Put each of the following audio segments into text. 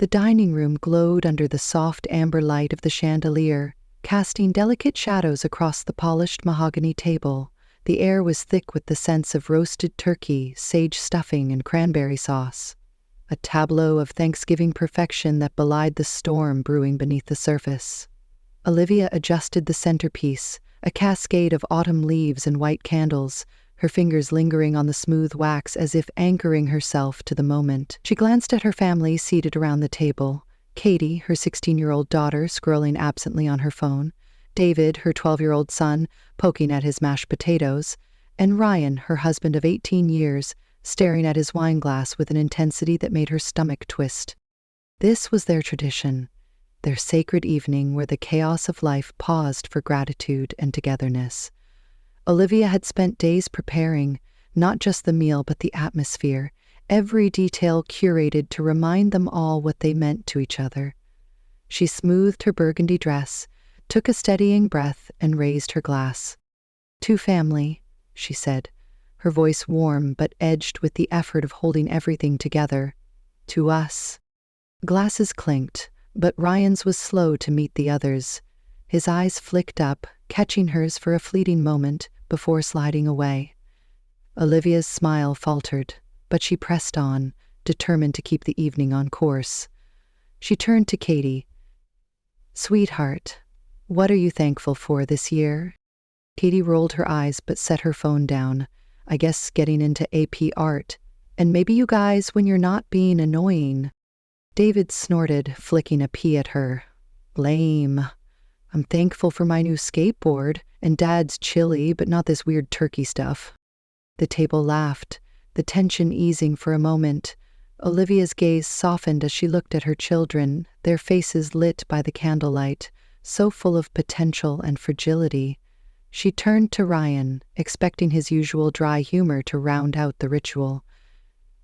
The dining room glowed under the soft amber light of the chandelier, casting delicate shadows across the polished mahogany table. The air was thick with the scents of roasted turkey, sage stuffing, and cranberry sauce. A tableau of Thanksgiving perfection that belied the storm brewing beneath the surface. Olivia adjusted the centerpiece, a cascade of autumn leaves and white candles, her fingers lingering on the smooth wax as if anchoring herself to the moment. She glanced at her family seated around the table. Katie, her 16-year-old daughter, scrolling absently on her phone. David, her 12-year-old son, poking at his mashed potatoes. And Ryan, her husband of 18 years, staring at his wine glass with an intensity that made her stomach twist. This was their tradition, their sacred evening where the chaos of life paused for gratitude and togetherness. Olivia had spent days preparing, not just the meal but the atmosphere, every detail curated to remind them all what they meant to each other. She smoothed her burgundy dress, took a steadying breath, and raised her glass. "To family," she said, her voice warm but edged with the effort of holding everything together. "To us." Glasses clinked, but Ryan's was slow to meet the others. His eyes flicked up, catching hers for a fleeting moment before sliding away. Olivia's smile faltered, but she pressed on, determined to keep the evening on course. She turned to Katie. "Sweetheart, what are you thankful for this year?" Katie rolled her eyes but set her phone down. "I guess getting into AP art. And maybe you guys when you're not being annoying." David snorted, flicking a pea at her. "Lame. I'm thankful for my new skateboard, and Dad's chili, but not this weird turkey stuff." The table laughed, the tension easing for a moment. Olivia's gaze softened as she looked at her children, their faces lit by the candlelight, so full of potential and fragility. She turned to Ryan, expecting his usual dry humor to round out the ritual.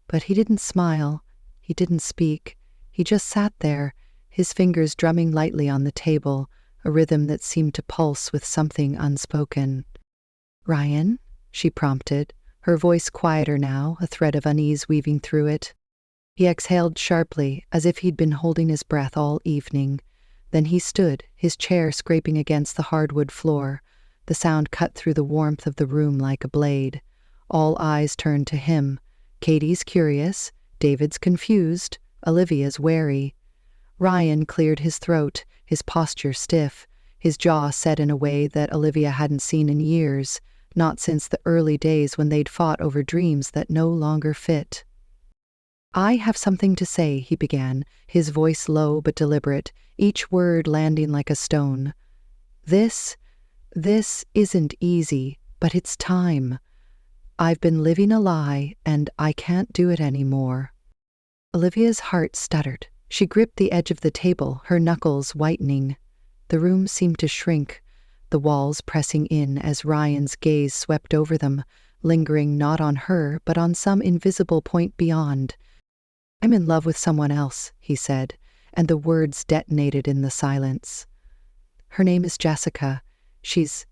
But he didn't smile, he didn't speak, he just sat there, his fingers drumming lightly on the table, a rhythm that seemed to pulse with something unspoken. "Ryan?" she prompted, her voice quieter now, a thread of unease weaving through it. He exhaled sharply, as if he'd been holding his breath all evening. Then he stood, his chair scraping against the hardwood floor. The sound cut through the warmth of the room like a blade. All eyes turned to him. Katie's curious, David's confused, Olivia's wary. Ryan cleared his throat, his posture stiff, his jaw set in a way that Olivia hadn't seen in years, not since the early days when they'd fought over dreams that no longer fit. "I have something to say," he began, his voice low but deliberate, each word landing like a stone. This isn't easy, but it's time. I've been living a lie, and I can't do it anymore." Olivia's heart stuttered. She gripped the edge of the table, her knuckles whitening. The room seemed to shrink, the walls pressing in as Ryan's gaze swept over them, lingering not on her but on some invisible point beyond. "I'm in love with someone else," he said, and the words detonated in the silence. "Her name is Jessica. She's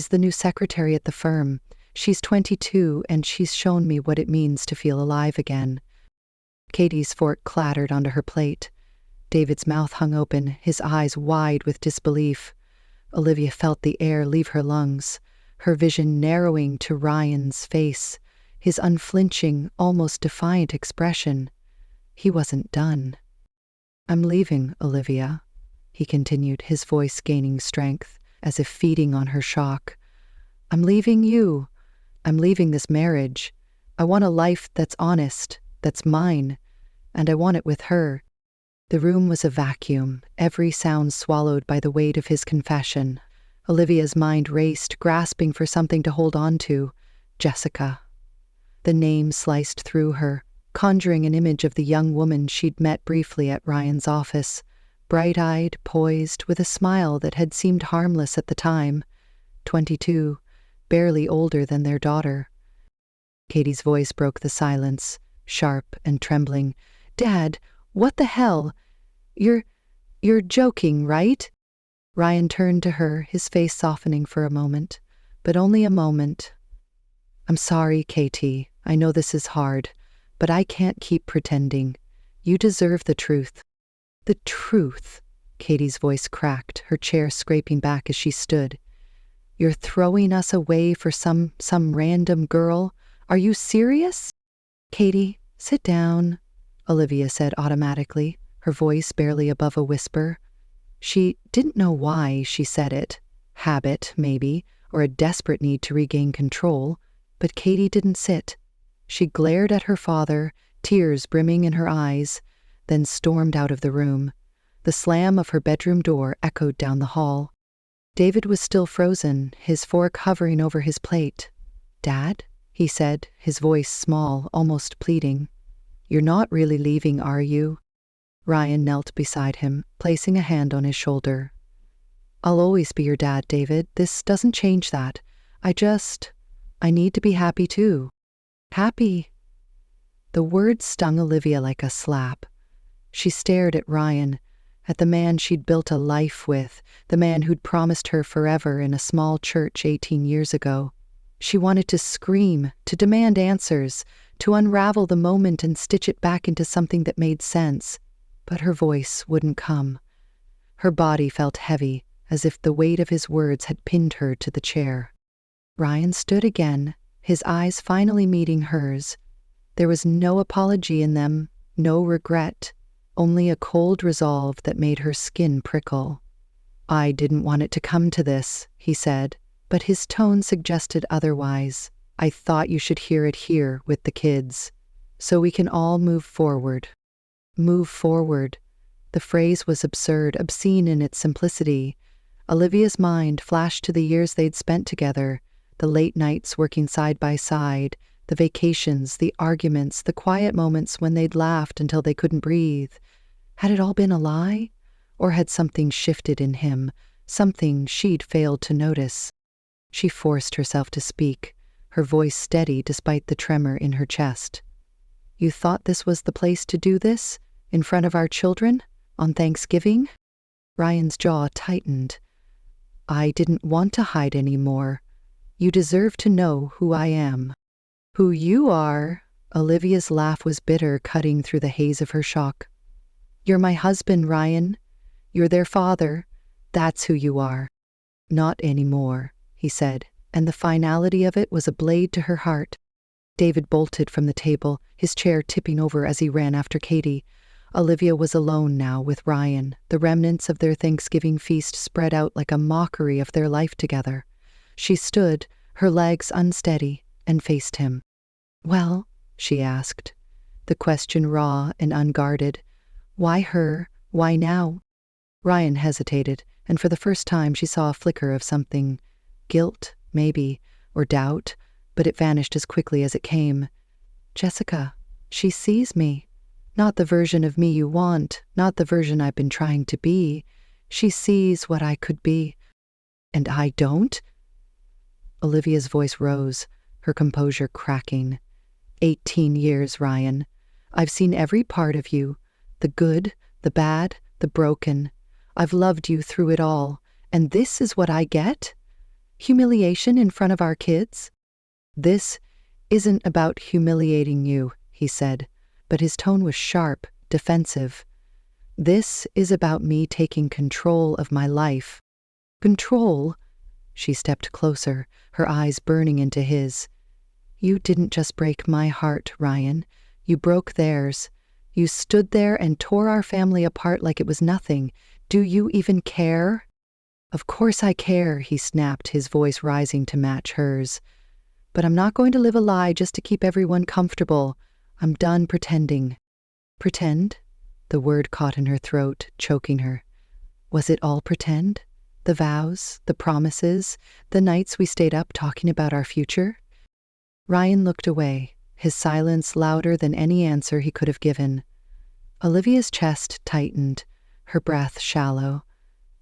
the new secretary at the firm. She's 22, and she's shown me what it means to feel alive again." Katie's fork clattered onto her plate. David's mouth hung open, his eyes wide with disbelief. Olivia felt the air leave her lungs, her vision narrowing to Ryan's face, his unflinching, almost defiant expression. He wasn't done. "I'm leaving, Olivia," he continued, his voice gaining strength, as if feeding on her shock. "I'm leaving you. I'm leaving this marriage. I want a life that's honest, that's mine, and I want it with her." The room was a vacuum, every sound swallowed by the weight of his confession. Olivia's mind raced, grasping for something to hold on to. Jessica. The name sliced through her, conjuring an image of the young woman she'd met briefly at Ryan's office, bright-eyed, poised, with a smile that had seemed harmless at the time. 22, barely older than their daughter. Katie's voice broke the silence, sharp and trembling. "Dad, what the hell? You're joking, right?" Ryan turned to her, his face softening for a moment, but only a moment. "I'm sorry, Katie. I know this is hard, but I can't keep pretending. You deserve the truth." The truth. Katie's voice cracked, her chair scraping back as she stood. You're throwing us away for some random girl? Are you serious? Katie, sit down, Olivia said automatically, her voice barely above a whisper. She didn't know why she said it. Habit, maybe, or a desperate need to regain control. But Katie didn't sit. She glared at her father, tears brimming in her eyes, then stormed out of the room. The slam of her bedroom door echoed down the hall. David was still frozen, his fork hovering over his plate. "Dad?" he said, his voice small, almost pleading. "You're not really leaving, are you?" Ryan knelt beside him, placing a hand on his shoulder. "I'll always be your dad, David. This doesn't change that. I need to be happy too." Happy? The word stung Olivia like a slap. She stared at Ryan, at the man she'd built a life with, the man who'd promised her forever in a small church 18 years ago. She wanted to scream, to demand answers, to unravel the moment and stitch it back into something that made sense. But her voice wouldn't come. Her body felt heavy, as if the weight of his words had pinned her to the chair. Ryan stood again, his eyes finally meeting hers. There was no apology in them, no regret, only a cold resolve that made her skin prickle. "I didn't want it to come to this," he said, but his tone suggested otherwise. "I thought you should hear it here with the kids, so we can all move forward." Move forward. The phrase was absurd, obscene in its simplicity. Olivia's mind flashed to the years they'd spent together, the late nights working side by side, the vacations, the arguments, the quiet moments when they'd laughed until they couldn't breathe. Had it all been a lie? Or had something shifted in him, something she'd failed to notice? She forced herself to speak, her voice steady despite the tremor in her chest. "You thought this was the place to do this? In front of our children? On Thanksgiving?" Ryan's jaw tightened. "I didn't want to hide anymore. You deserve to know who I am." "Who you are?" Olivia's laugh was bitter, cutting through the haze of her shock. "You're my husband, Ryan. You're their father. That's who you are." "Not anymore," he said, and the finality of it was a blade to her heart. David bolted from the table, his chair tipping over as he ran after Katie. Olivia was alone now with Ryan, the remnants of their Thanksgiving feast spread out like a mockery of their life together. She stood, her legs unsteady, and faced him. "Well?" she asked, the question raw and unguarded. "Why her? Why now?" Ryan hesitated, and for the first time she saw a flicker of something. Guilt, maybe, or doubt, but it vanished as quickly as it came. "Jessica, she sees me. Not the version of me you want, not the version I've been trying to be. She sees what I could be." "And I don't?" Olivia's voice rose, her composure cracking. 18 years, Ryan. I've seen every part of you, the good, the bad, the broken. I've loved you through it all, and this is what I get? Humiliation in front of our kids? "This isn't about humiliating you," he said, but his tone was sharp, defensive. "This is about me taking control of my life." "Control?" She stepped closer, her eyes burning into his. "You didn't just break my heart, Ryan. You broke theirs. You stood there and tore our family apart like it was nothing. Do you even care?" "Of course I care," he snapped, his voice rising to match hers. "But I'm not going to live a lie just to keep everyone comfortable. I'm done pretending." "Pretend?" The word caught in her throat, choking her. Was it all pretend? The vows, the promises, the nights we stayed up talking about our future? Ryan looked away, his silence louder than any answer he could have given. Olivia's chest tightened, her breath shallow.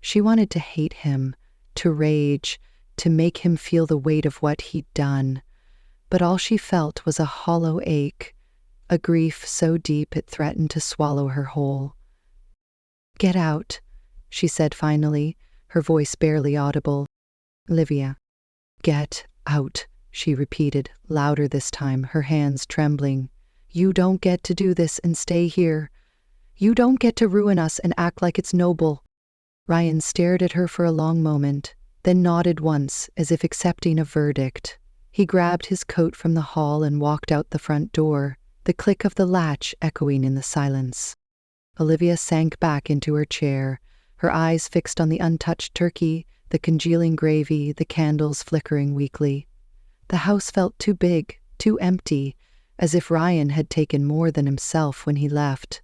She wanted to hate him, to rage, to make him feel the weight of what he'd done. But all she felt was a hollow ache, a grief so deep it threatened to swallow her whole. "Get out," she said finally, her voice barely audible. "Olivia, get out," she repeated, louder this time, her hands trembling. "You don't get to do this and stay here. You don't get to ruin us and act like it's noble." Ryan stared at her for a long moment, then nodded once, as if accepting a verdict. He grabbed his coat from the hall and walked out the front door, the click of the latch echoing in the silence. Olivia sank back into her chair, her eyes fixed on the untouched turkey, the congealing gravy, the candles flickering weakly. The house felt too big, too empty, as if Ryan had taken more than himself when he left.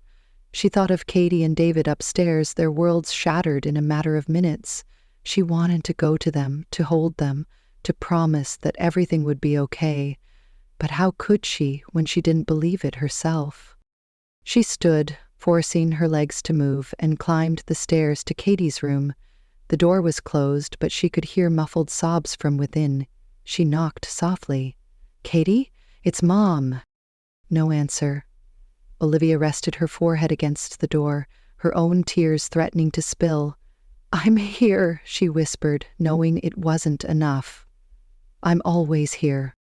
She thought of Katie and David upstairs, their worlds shattered in a matter of minutes. She wanted to go to them, to hold them, to promise that everything would be okay. But how could she when she didn't believe it herself? She stood, forcing her legs to move, and climbed the stairs to Katie's room. The door was closed, but she could hear muffled sobs from within. She knocked softly. "Katie? It's Mom." No answer. Olivia rested her forehead against the door, her own tears threatening to spill. "I'm here," she whispered, knowing it wasn't enough. "I'm always here."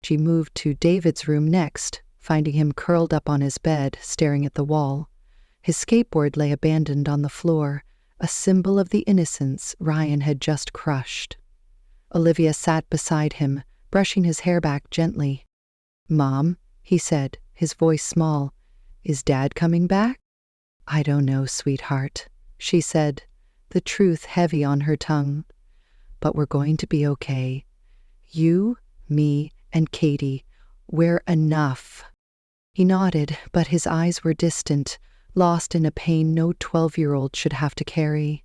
She moved to David's room next, finding him curled up on his bed, staring at the wall. His skateboard lay abandoned on the floor, a symbol of the innocence Ryan had just crushed. Olivia sat beside him, brushing his hair back gently. "Mom," he said, his voice small, "is Dad coming back?" "I don't know, sweetheart," she said, the truth heavy on her tongue. "But we're going to be okay. You, me, and Katie. We're enough." He nodded, but his eyes were distant, lost in a pain no 12-year-old should have to carry.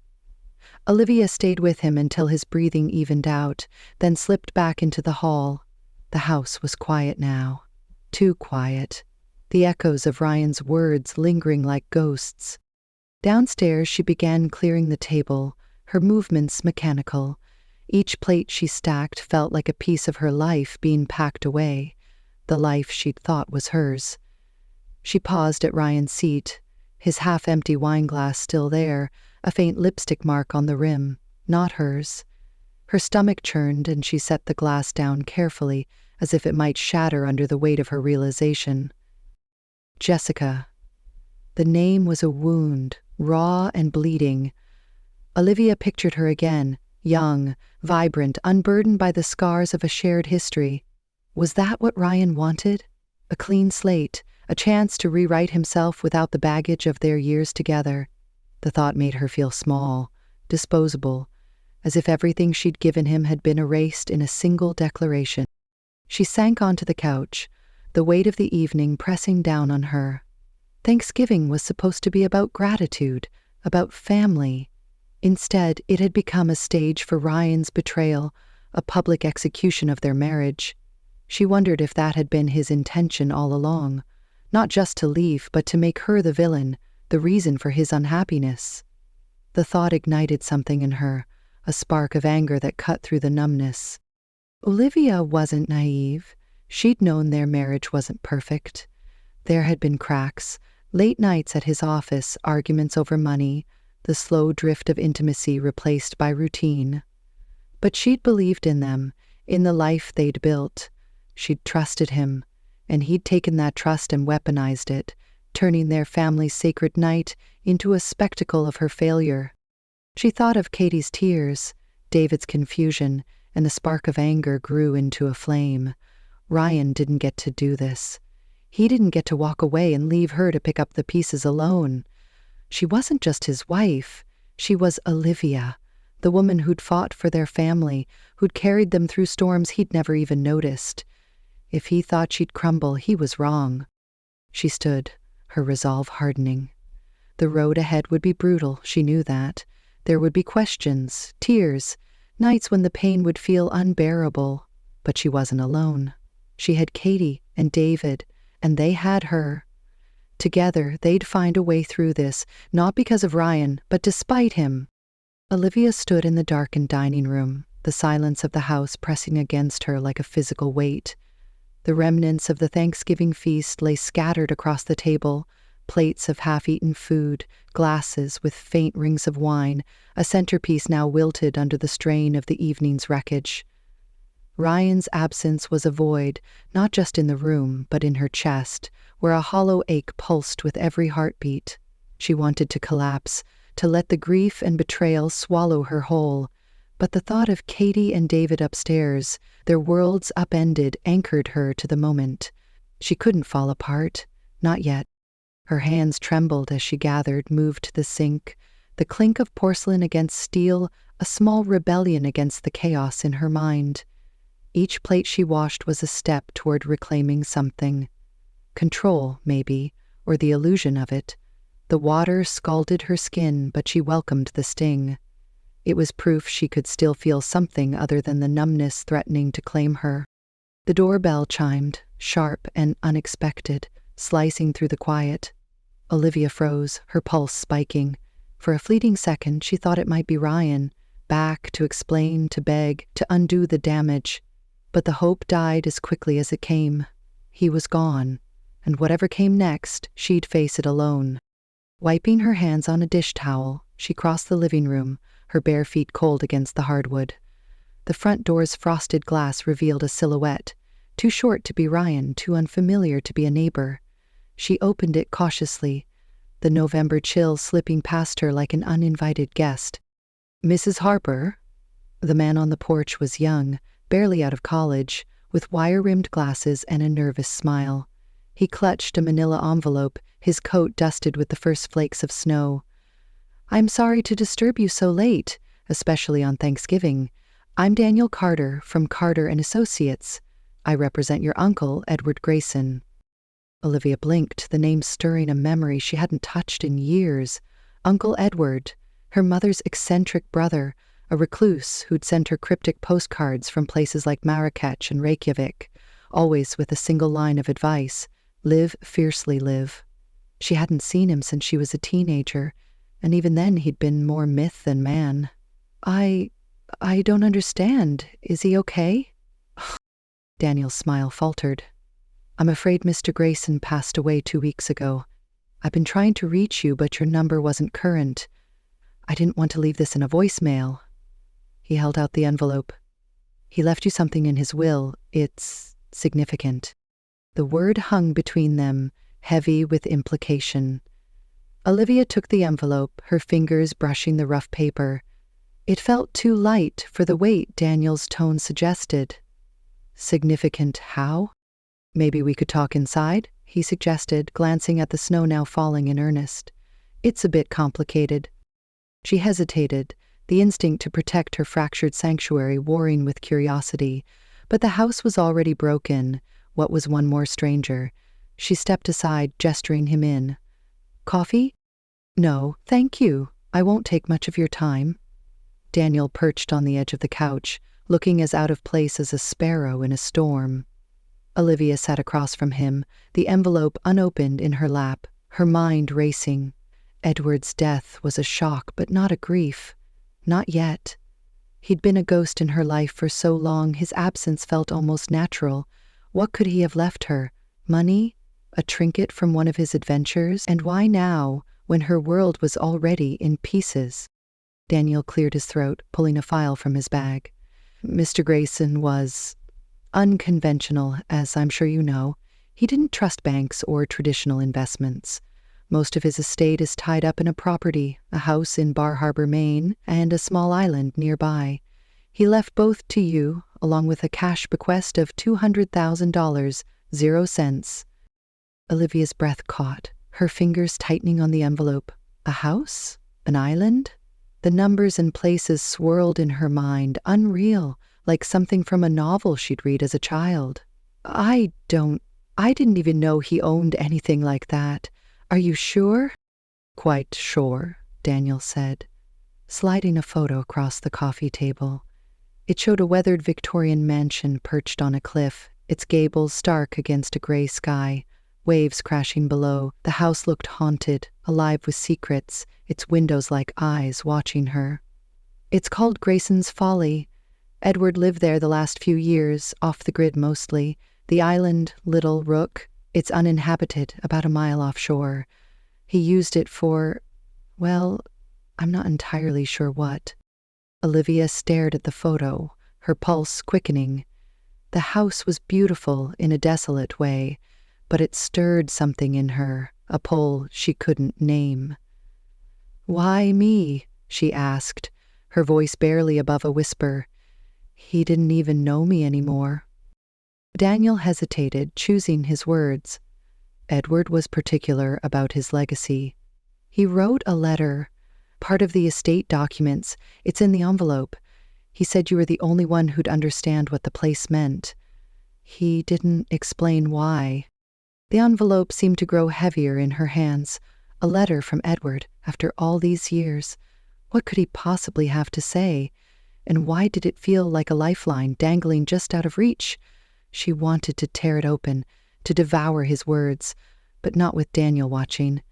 Olivia stayed with him until his breathing evened out, then slipped back into the hall. The house was quiet now. Too quiet. The echoes of Ryan's words lingering like ghosts. Downstairs she began clearing the table, her movements mechanical. Each plate she stacked felt like a piece of her life being packed away, the life she'd thought was hers. She paused at Ryan's seat, his half-empty wineglass still there, a faint lipstick mark on the rim, not hers. Her stomach churned and she set the glass down carefully, as if it might shatter under the weight of her realization. Jessica. The name was a wound, raw and bleeding. Olivia pictured her again, young, vibrant, unburdened by the scars of a shared history. Was that what Ryan wanted? A clean slate, a chance to rewrite himself without the baggage of their years together. The thought made her feel small, disposable, as if everything she'd given him had been erased in a single declaration. She sank onto the couch, the weight of the evening pressing down on her. Thanksgiving was supposed to be about gratitude, about family. Instead, it had become a stage for Ryan's betrayal, a public execution of their marriage. She wondered if that had been his intention all along, not just to leave, but to make her the villain, the reason for his unhappiness. The thought ignited something in her, a spark of anger that cut through the numbness. Olivia wasn't naive. She'd known their marriage wasn't perfect. There had been cracks, late nights at his office, arguments over money, the slow drift of intimacy replaced by routine. But she'd believed in them, in the life they'd built. She'd trusted him, and he'd taken that trust and weaponized it, turning their family's sacred night into a spectacle of her failure. She thought of Katie's tears, David's confusion, and the spark of anger grew into a flame. Ryan didn't get to do this. He didn't get to walk away and leave her to pick up the pieces alone. She wasn't just his wife. She was Olivia, the woman who'd fought for their family, who'd carried them through storms he'd never even noticed. If he thought she'd crumble, he was wrong. She stood, her resolve hardening. The road ahead would be brutal, she knew that. There would be questions, tears, nights when the pain would feel unbearable. But she wasn't alone. She had Katie and David, and they had her. Together, they'd find a way through this, not because of Ryan, but despite him. Olivia stood in the darkened dining room, the silence of the house pressing against her like a physical weight. The remnants of the Thanksgiving feast lay scattered across the table, plates of half-eaten food, glasses with faint rings of wine, a centerpiece now wilted under the strain of the evening's wreckage. Ryan's absence was a void, not just in the room, but in her chest, where a hollow ache pulsed with every heartbeat. She wanted to collapse, to let the grief and betrayal swallow her whole. But the thought of Katie and David upstairs, their worlds upended, anchored her to the moment. She couldn't fall apart. Not yet. Her hands trembled as she gathered, moved to the sink. The clink of porcelain against steel, a small rebellion against the chaos in her mind. Each plate she washed was a step toward reclaiming something. Control, maybe, or the illusion of it. The water scalded her skin, but she welcomed the sting. It was proof she could still feel something other than the numbness threatening to claim her. The doorbell chimed, sharp and unexpected, slicing through the quiet. Olivia froze, her pulse spiking. For a fleeting second, she thought it might be Ryan, back to explain, to beg, to undo the damage. But the hope died as quickly as it came. He was gone, and whatever came next, she'd face it alone. Wiping her hands on a dish towel, she crossed the living room, her bare feet cold against the hardwood. The front door's frosted glass revealed a silhouette, too short to be Ryan, too unfamiliar to be a neighbor. She opened it cautiously, the November chill slipping past her like an uninvited guest. "Mrs. Harper?" The man on the porch was young, barely out of college, with wire-rimmed glasses and a nervous smile. He clutched a manila envelope, his coat dusted with the first flakes of snow. "I'm sorry to disturb you so late, especially on Thanksgiving. I'm Daniel Carter from Carter and Associates. I represent your uncle, Edward Grayson." Olivia blinked, the name stirring a memory she hadn't touched in years. Uncle Edward, her mother's eccentric brother, a recluse who'd sent her cryptic postcards from places like Marrakech and Reykjavik, always with a single line of advice: live fiercely, live. She hadn't seen him since she was a teenager, and even then he'd been more myth than man. I don't understand. Is he okay?" Daniel's smile faltered. "I'm afraid Mr. Grayson passed away 2 weeks ago. I've been trying to reach you, but your number wasn't current. I didn't want to leave this in a voicemail." He held out the envelope. "He left you something in his will. It's significant." The word hung between them, heavy with implication. Olivia took the envelope, her fingers brushing the rough paper. It felt too light for the weight Daniel's tone suggested. "Significant how?" "Maybe we could talk inside," he suggested, glancing at the snow now falling in earnest. "It's a bit complicated." She hesitated, the instinct to protect her fractured sanctuary warring with curiosity. But the house was already broken. What was one more stranger? She stepped aside, gesturing him in. "Coffee?" "No, thank you. I won't take much of your time." Daniel perched on the edge of the couch, looking as out of place as a sparrow in a storm. Olivia sat across from him, the envelope unopened in her lap, her mind racing. Edward's death was a shock, but not a grief. Not yet. He'd been a ghost in her life for so long, his absence felt almost natural. What could he have left her? Money? A trinket from one of his adventures? And why now, when her world was already in pieces? Daniel cleared his throat, pulling a file from his bag. "Mr. Grayson was unconventional, as I'm sure you know. He didn't trust banks or traditional investments. Most of his estate is tied up in a property, a house in Bar Harbor, Maine, and a small island nearby. He left both to you, along with a cash bequest of $200,000, 0 cents. Olivia's breath caught, her fingers tightening on the envelope. A house? An island? The numbers and places swirled in her mind, unreal, like something from a novel she'd read as a child. I didn't even know he owned anything like that. Are you sure?" "Quite sure," Daniel said, sliding a photo across the coffee table. It showed a weathered Victorian mansion perched on a cliff, its gables stark against a gray sky, waves crashing below. The house looked haunted, alive with secrets, its windows like eyes watching her. "It's called Grayson's Folly. Edward lived there the last few years, off the grid mostly. The island, Little Rook, it's uninhabited, about a mile offshore. He used it for, well, I'm not entirely sure what." Olivia stared at the photo, her pulse quickening. The house was beautiful in a desolate way, but it stirred something in her, a pull she couldn't name. "Why me?" she asked, her voice barely above a whisper. "He didn't even know me anymore." Daniel hesitated, choosing his words. Edward was particular about his legacy. He wrote a letter, part of the estate documents. It's in the envelope. He said you were the only one who'd understand what the place meant. He didn't explain why. The envelope seemed to grow heavier in her hands. A letter from Edward, after all these years. What could he possibly have to say? And why did it feel like a lifeline dangling just out of reach? She wanted to tear it open, to devour his words, but not with Daniel watching.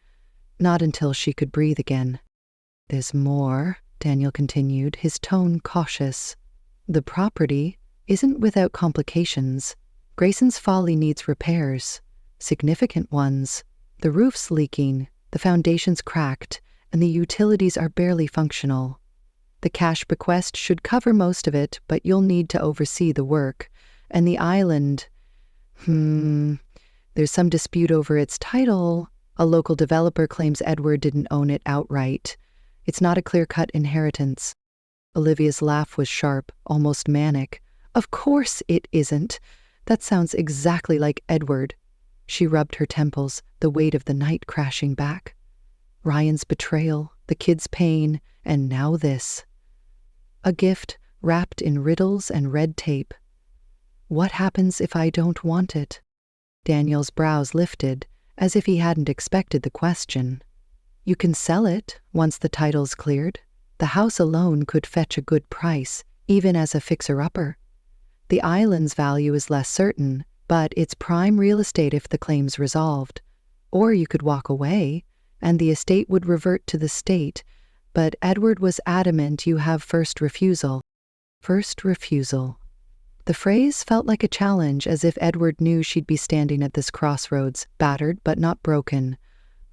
Not until she could breathe again. "There's more," Daniel continued, his tone cautious. "The property isn't without complications. Grayson's Folly needs repairs, significant ones. The roof's leaking, the foundation's cracked, and the utilities are barely functional. The cash bequest should cover most of it, but you'll need to oversee the work. And the island, there's some dispute over its title. A local developer claims Edward didn't own it outright. It's not a clear-cut inheritance." Olivia's laugh was sharp, almost manic. "Of course it isn't. That sounds exactly like Edward." She rubbed her temples, the weight of the night crashing back. Ryan's betrayal, the kid's pain, and now this. A gift wrapped in riddles and red tape. What happens if I don't want it? Daniel's brows lifted, as if he hadn't expected the question. You can sell it once the title's cleared. The house alone could fetch a good price, even as a fixer-upper. The island's value is less certain, but it's prime real estate if the claim's resolved. Or you could walk away, and the estate would revert to the state, but Edward was adamant you have first refusal. First refusal. The phrase felt like a challenge, as if Edward knew she'd be standing at this crossroads, battered but not broken.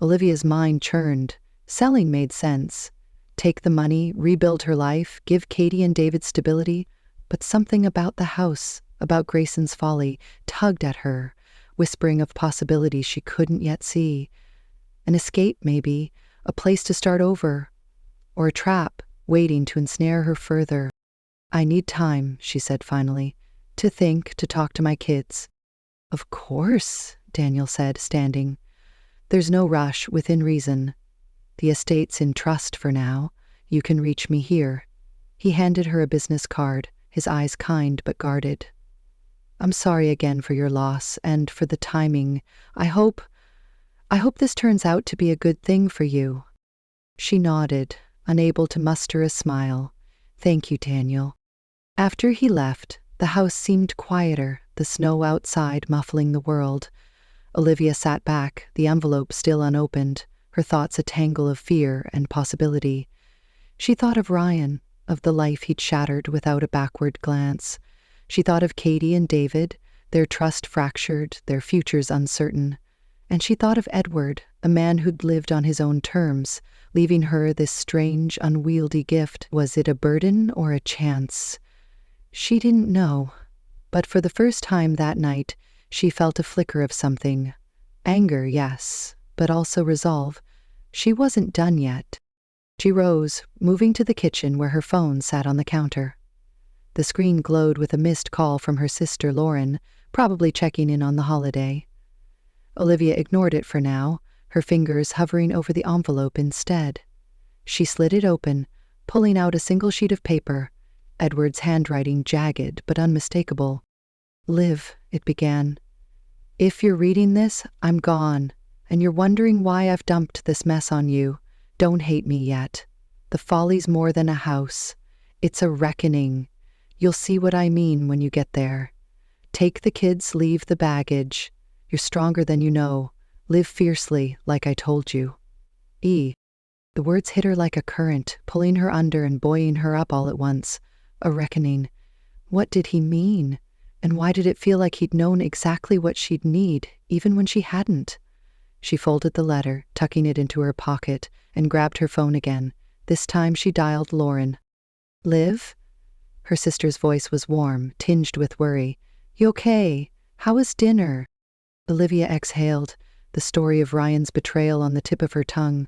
Olivia's mind churned. Selling made sense. Take the money, rebuild her life, give Katie and David stability, but something about the house, about Grayson's Folly, tugged at her, whispering of possibilities she couldn't yet see. An escape, maybe, a place to start over, or a trap waiting to ensnare her further. "I need time," she said finally, "to think, to talk to my kids." "Of course," Daniel said, standing. "There's no rush, within reason. The estate's in trust for now. You can reach me here." He handed her a business card, his eyes kind but guarded. "I'm sorry again for your loss and for the timing. I hope this turns out to be a good thing for you." She nodded, unable to muster a smile. "Thank you, Daniel." After he left, the house seemed quieter, the snow outside muffling the world. Olivia sat back, the envelope still unopened, her thoughts a tangle of fear and possibility. She thought of Ryan, of the life he'd shattered without a backward glance. She thought of Katie and David, their trust fractured, their futures uncertain. And she thought of Edward, a man who'd lived on his own terms, leaving her this strange, unwieldy gift. Was it a burden or a chance? She didn't know, but for the first time that night, she felt a flicker of something. Anger, yes, but also resolve. She wasn't done yet. She rose, moving to the kitchen where her phone sat on the counter. The screen glowed with a missed call from her sister Lauren, probably checking in on the holiday. Olivia ignored it for now, her fingers hovering over the envelope instead. She slid it open, pulling out a single sheet of paper, Edward's handwriting jagged but unmistakable. "Liv," it began. "If you're reading this, I'm gone, and you're wondering why I've dumped this mess on you. Don't hate me yet. The Folly's more than a house. It's a reckoning. You'll see what I mean when you get there. Take the kids, leave the baggage. You're stronger than you know. Live fiercely, like I told you. E." The words hit her like a current, pulling her under and buoying her up all at once. A reckoning. What did he mean? And why did it feel like he'd known exactly what she'd need, even when she hadn't? She folded the letter, tucking it into her pocket, and grabbed her phone again. This time she dialed Lauren. "Liv?" Her sister's voice was warm, tinged with worry. "You okay? How was dinner?" Olivia exhaled, the story of Ryan's betrayal on the tip of her tongue,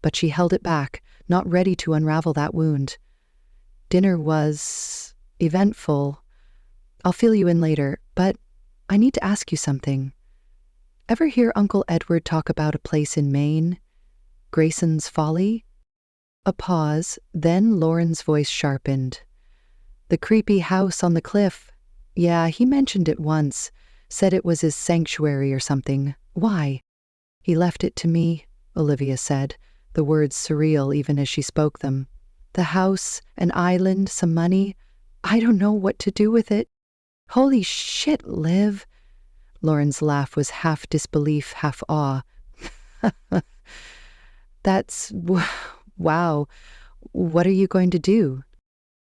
but she held it back, not ready to unravel that wound. Dinner was eventful. I'll fill you in later, but I need to ask you something. Ever hear Uncle Edward talk about a place in Maine? Grayson's Folly? A pause, then Lauren's voice sharpened. The creepy house on the cliff. Yeah, he mentioned it once. Said it was his sanctuary or something. Why? He left it to me, Olivia said, the words surreal even as she spoke them. The house, an island, some money. I don't know what to do with it. Holy shit, Liv. Lauren's laugh was half disbelief, half awe. That's... wow. What are you going to do?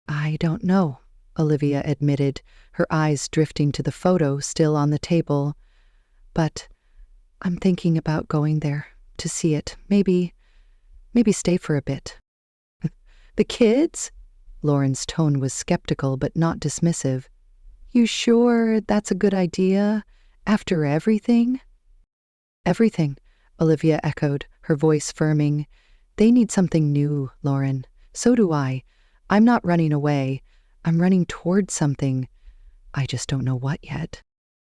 I don't know, Olivia admitted, her eyes drifting to the photo still on the table. But I'm thinking about going there to see it. Maybe stay for a bit. The kids? Lauren's tone was skeptical but not dismissive. You sure that's a good idea? After everything? Everything, Olivia echoed, her voice firming. They need something new, Lauren. So do I. I'm not running away. I'm running towards something. I just don't know what yet.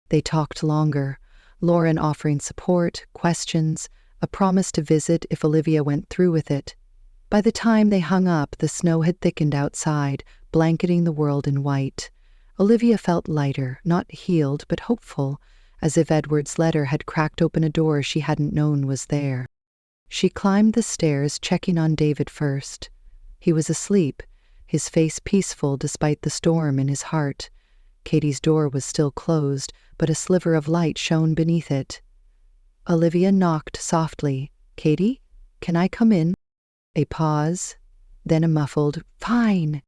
They talked longer, Lauren offering support, questions, a promise to visit if Olivia went through with it. By the time they hung up, the snow had thickened outside, blanketing the world in white. Olivia felt lighter, not healed, but hopeful, as if Edward's letter had cracked open a door she hadn't known was there. She climbed the stairs, checking on David first. He was asleep, his face peaceful despite the storm in his heart. Katie's door was still closed, but a sliver of light shone beneath it. Olivia knocked softly. Katie, can I come in? A pause, then a muffled, fine.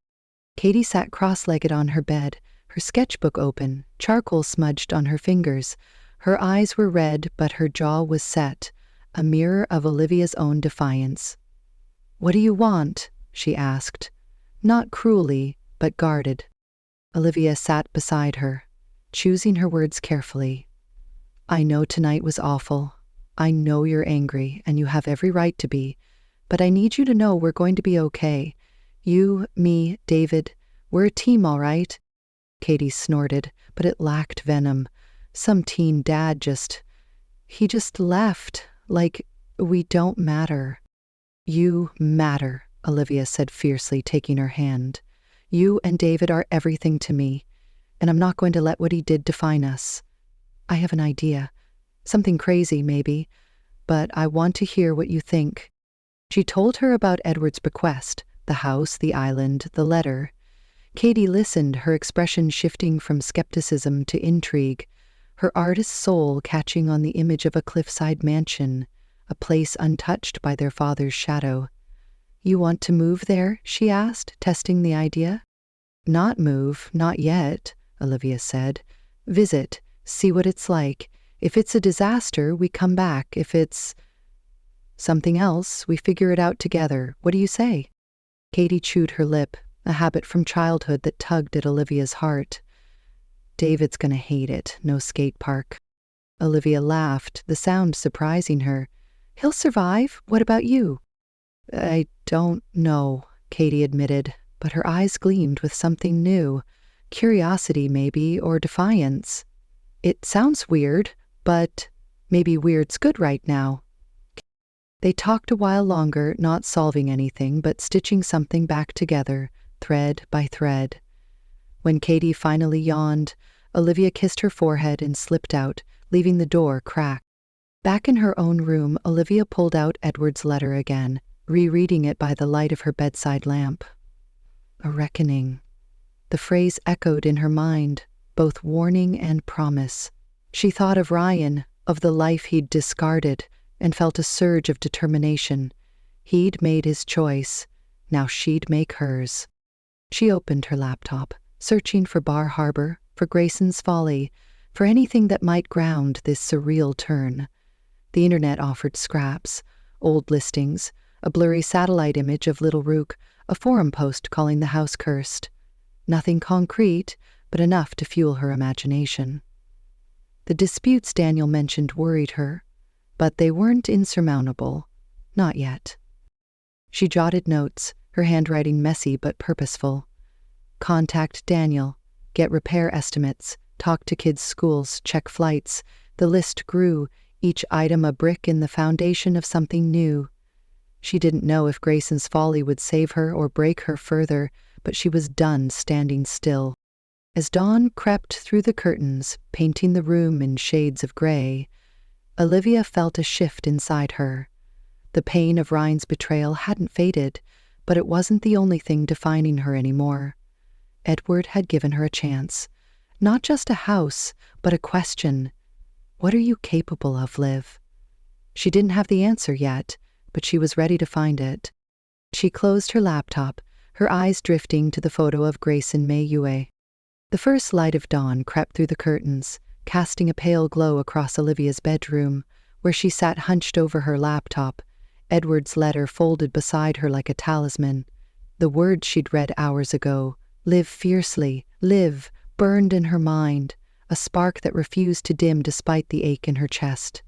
Katie sat cross-legged on her bed, her sketchbook open, charcoal smudged on her fingers. Her eyes were red, but her jaw was set, a mirror of Olivia's own defiance. What do you want? She asked, not cruelly, but guarded. Olivia sat beside her, choosing her words carefully. I know tonight was awful. I know you're angry, and you have every right to be, but I need you to know we're going to be okay. You, me, David, we're a team, all right? Katie snorted, but it lacked venom. Some teen dad he just left, like we don't matter. You matter, Olivia said fiercely, taking her hand. You and David are everything to me, and I'm not going to let what he did define us. I have an idea. Something crazy, maybe, but I want to hear what you think. She told her about Edward's bequest, the house, the island, the letter. Katie listened, her expression shifting from skepticism to intrigue, her artist's soul catching on the image of a cliffside mansion, a place untouched by their father's shadow. You want to move there? She asked, testing the idea. Not move, not yet, Olivia said. Visit, see what it's like. If it's a disaster, we come back. If it's something else, we figure it out together. What do you say? Katie chewed her lip, a habit from childhood that tugged at Olivia's heart. David's gonna hate it, no skate park. Olivia laughed, the sound surprising her. He'll survive. What about you? I don't know, Katie admitted, but her eyes gleamed with something new. Curiosity, maybe, or defiance. It sounds weird, but maybe weird's good right now. They talked a while longer, not solving anything, but stitching something back together, thread by thread. When Katie finally yawned, Olivia kissed her forehead and slipped out, leaving the door cracked. Back in her own room, Olivia pulled out Edward's letter again, rereading it by the light of her bedside lamp. A reckoning. The phrase echoed in her mind, both warning and promise. She thought of Ryan, of the life he'd discarded, and felt a surge of determination. He'd made his choice. Now she'd make hers. She opened her laptop, searching for Bar Harbor, for Grayson's Folly, for anything that might ground this surreal turn. The internet offered scraps, old listings, a blurry satellite image of Little Rook, a forum post calling the house cursed. Nothing concrete, but enough to fuel her imagination. The disputes Daniel mentioned worried her, but they weren't insurmountable. Not yet. She jotted notes, her handwriting messy but purposeful. Contact Daniel, get repair estimates, talk to kids' schools, check flights. The list grew, each item a brick in the foundation of something new. She didn't know if Grayson's folly would save her or break her further, but she was done standing still. As dawn crept through the curtains, painting the room in shades of gray, Olivia felt a shift inside her. The pain of Ryan's betrayal hadn't faded, but it wasn't the only thing defining her anymore. Edward had given her a chance. Not just a house, but a question. What are you capable of, Liv? She didn't have the answer yet, but she was ready to find it. She closed her laptop, her eyes drifting to the photo of Grayson Mayue. The first light of dawn crept through the curtains, casting a pale glow across Olivia's bedroom, where she sat hunched over her laptop, Edward's letter folded beside her like a talisman. The words she'd read hours ago, live fiercely, live, burned in her mind, a spark that refused to dim despite the ache in her chest.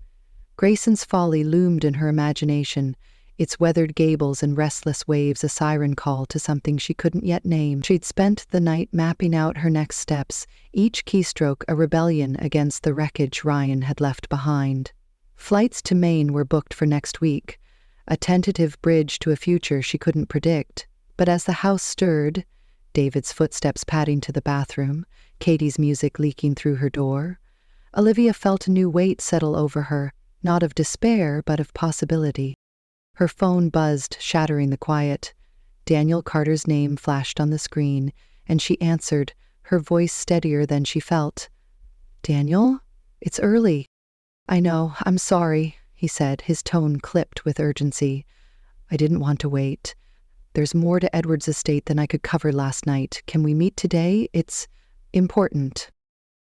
Grayson's folly loomed in her imagination, its weathered gables and restless waves a siren call to something she couldn't yet name. She'd spent the night mapping out her next steps, each keystroke a rebellion against the wreckage Ryan had left behind. Flights to Maine were booked for next week, a tentative bridge to a future she couldn't predict. But as the house stirred, David's footsteps padding to the bathroom, Katie's music leaking through her door, Olivia felt a new weight settle over her, not of despair, but of possibility. Her phone buzzed, shattering the quiet. Daniel Carter's name flashed on the screen, and she answered, her voice steadier than she felt. "Daniel? It's early." "I know, I'm sorry," he said, his tone clipped with urgency. "I didn't want to wait. There's more to Edward's estate than I could cover last night. Can we meet today? It's important."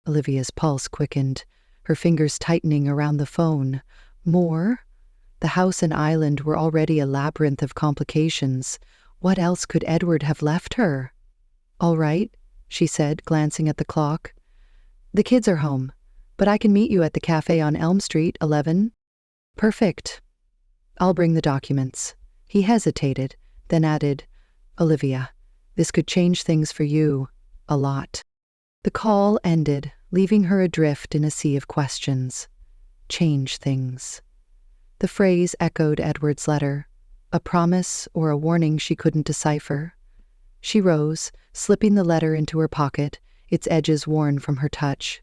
Olivia's pulse quickened, her fingers tightening around the phone. More? The house and island were already a labyrinth of complications. What else could Edward have left her? "All right," she said, glancing at the clock. "The kids are home, but I can meet you at the cafe on Elm Street, 11. "Perfect. I'll bring the documents." He hesitated, then added, "Olivia, this could change things for you. A lot." The call ended, leaving her adrift in a sea of questions. Change things. The phrase echoed Edward's letter, a promise or a warning she couldn't decipher. She rose, slipping the letter into her pocket, its edges worn from her touch.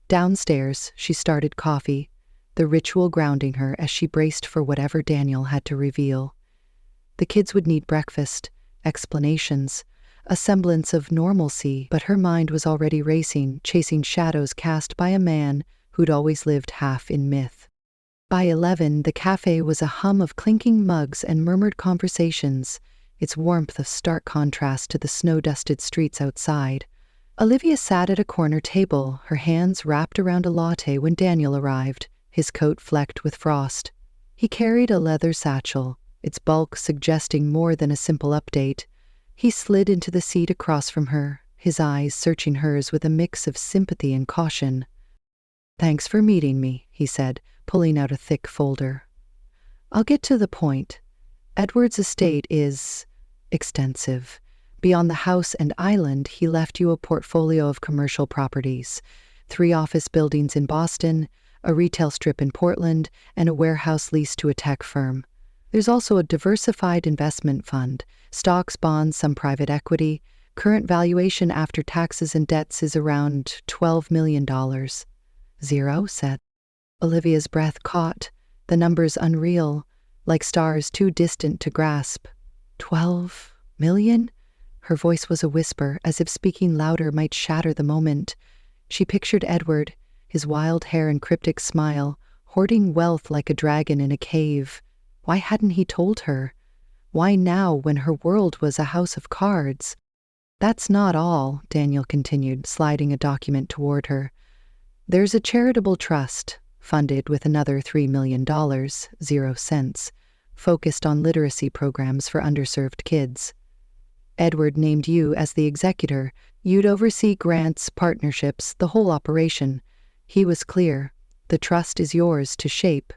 Downstairs, she started coffee, the ritual grounding her as she braced for whatever Daniel had to reveal. The kids would need breakfast, explanations, a semblance of normalcy, but her mind was already racing, chasing shadows cast by a man who'd always lived half in myth. By 11, the cafe was a hum of clinking mugs and murmured conversations, its warmth a stark contrast to the snow-dusted streets outside. Olivia sat at a corner table, her hands wrapped around a latte when Daniel arrived, his coat flecked with frost. He carried a leather satchel, its bulk suggesting more than a simple update. He slid into the seat across from her, his eyes searching hers with a mix of sympathy and caution. "Thanks for meeting me," he said, pulling out a thick folder. "I'll get to the point. Edward's estate is extensive. Beyond the house and island, he left you a portfolio of commercial properties, 3 office buildings in Boston, a retail strip in Portland, and a warehouse leased to a tech firm. There's also a diversified investment fund, stocks, bonds, some private equity. Current valuation after taxes and debts is around $12 million. "Zero," said. Olivia's breath caught, the numbers unreal, like stars too distant to grasp. 12 million? Her voice was a whisper, as if speaking louder might shatter the moment. She pictured Edward, his wild hair and cryptic smile, hoarding wealth like a dragon in a cave. Why hadn't he told her? Why now, when her world was a house of cards? "That's not all," Daniel continued, sliding a document toward her. "There's a charitable trust, funded with another $3 million, 0 cents, focused on literacy programs for underserved kids. Edward named you as the executor. You'd oversee grants, partnerships, the whole operation. He was clear. The trust is yours to shape,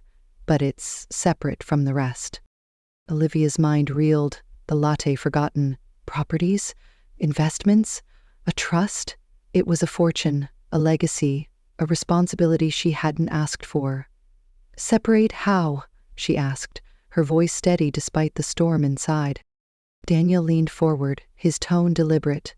but it's separate from the rest." Olivia's mind reeled, the latte forgotten. Properties? Investments? A trust? It was a fortune, a legacy, a responsibility she hadn't asked for. Separate how? She asked, her voice steady despite the storm inside. Daniel leaned forward, his tone deliberate.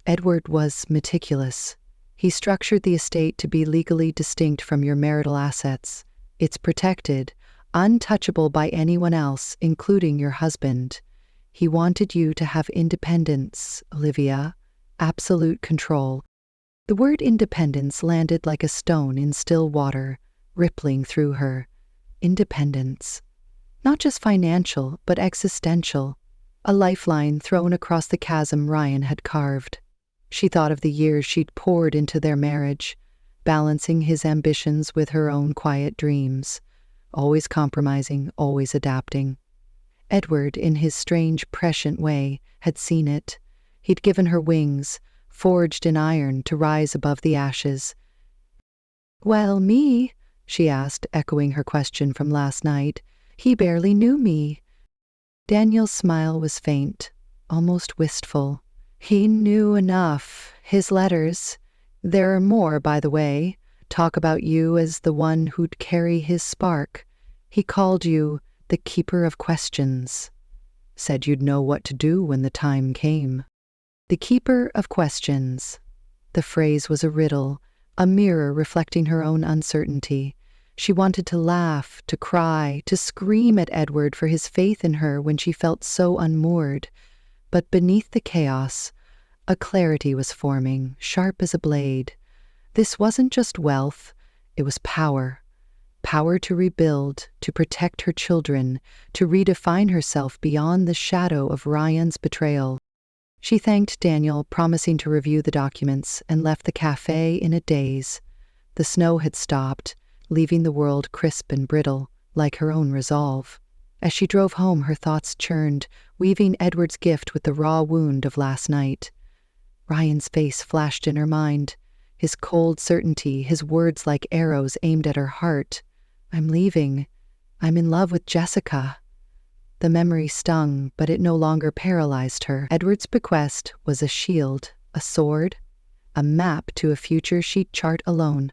Edward was meticulous. He structured the estate to be legally distinct from your marital assets. It's protected, untouchable by anyone else, including your husband. He wanted you to have independence, Olivia, absolute control. The word independence landed like a stone in still water, rippling through her. Independence. Not just financial, but existential. A lifeline thrown across the chasm Ryan had carved. She thought of the years she'd poured into their marriage, balancing his ambitions with her own quiet dreams, always compromising, always adapting. Edward, in his strange, prescient way, had seen it. He'd given her wings, forged in iron to rise above the ashes. "Well, me?" she asked, echoing her question from last night. "He barely knew me." Daniel's smile was faint, almost wistful. "He knew enough. His letters. There are more, by the way. Talk about you as the one who'd carry his spark. He called you the keeper of questions. Said you'd know what to do when the time came." The keeper of questions. The phrase was a riddle, a mirror reflecting her own uncertainty. She wanted to laugh, to cry, to scream at Edward for his faith in her when she felt so unmoored. But beneath the chaos, a clarity was forming, sharp as a blade. This wasn't just wealth, it was power. Power to rebuild, to protect her children, to redefine herself beyond the shadow of Ryan's betrayal. She thanked Daniel, promising to review the documents, and left the cafe in a daze. The snow had stopped, leaving the world crisp and brittle, like her own resolve. As she drove home, her thoughts churned, weaving Edward's gift with the raw wound of last night. Ryan's face flashed in her mind, his cold certainty, his words like arrows aimed at her heart. "I'm leaving. I'm in love with Jessica." The memory stung, but it no longer paralyzed her. Edward's bequest was a shield, a sword, a map to a future she'd chart alone.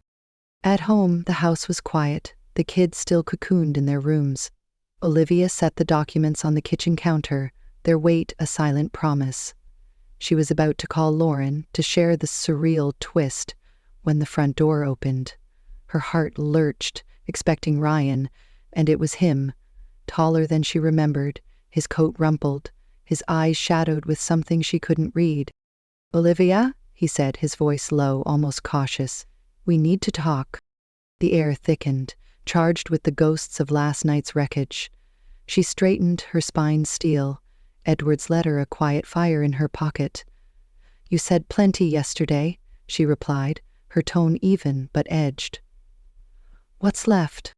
At home, the house was quiet, the kids still cocooned in their rooms. Olivia set the documents on the kitchen counter, their weight a silent promise. She was about to call Lauren to share the surreal twist when the front door opened. Her heart lurched, expecting Ryan, and it was him, taller than she remembered, his coat rumpled, his eyes shadowed with something she couldn't read. "Olivia," he said, his voice low, almost cautious, "we need to talk." The air thickened, charged with the ghosts of last night's wreckage. She straightened, her spine steel, Edward's letter a quiet fire in her pocket. "You said plenty yesterday," she replied, her tone even but edged. "What's left?"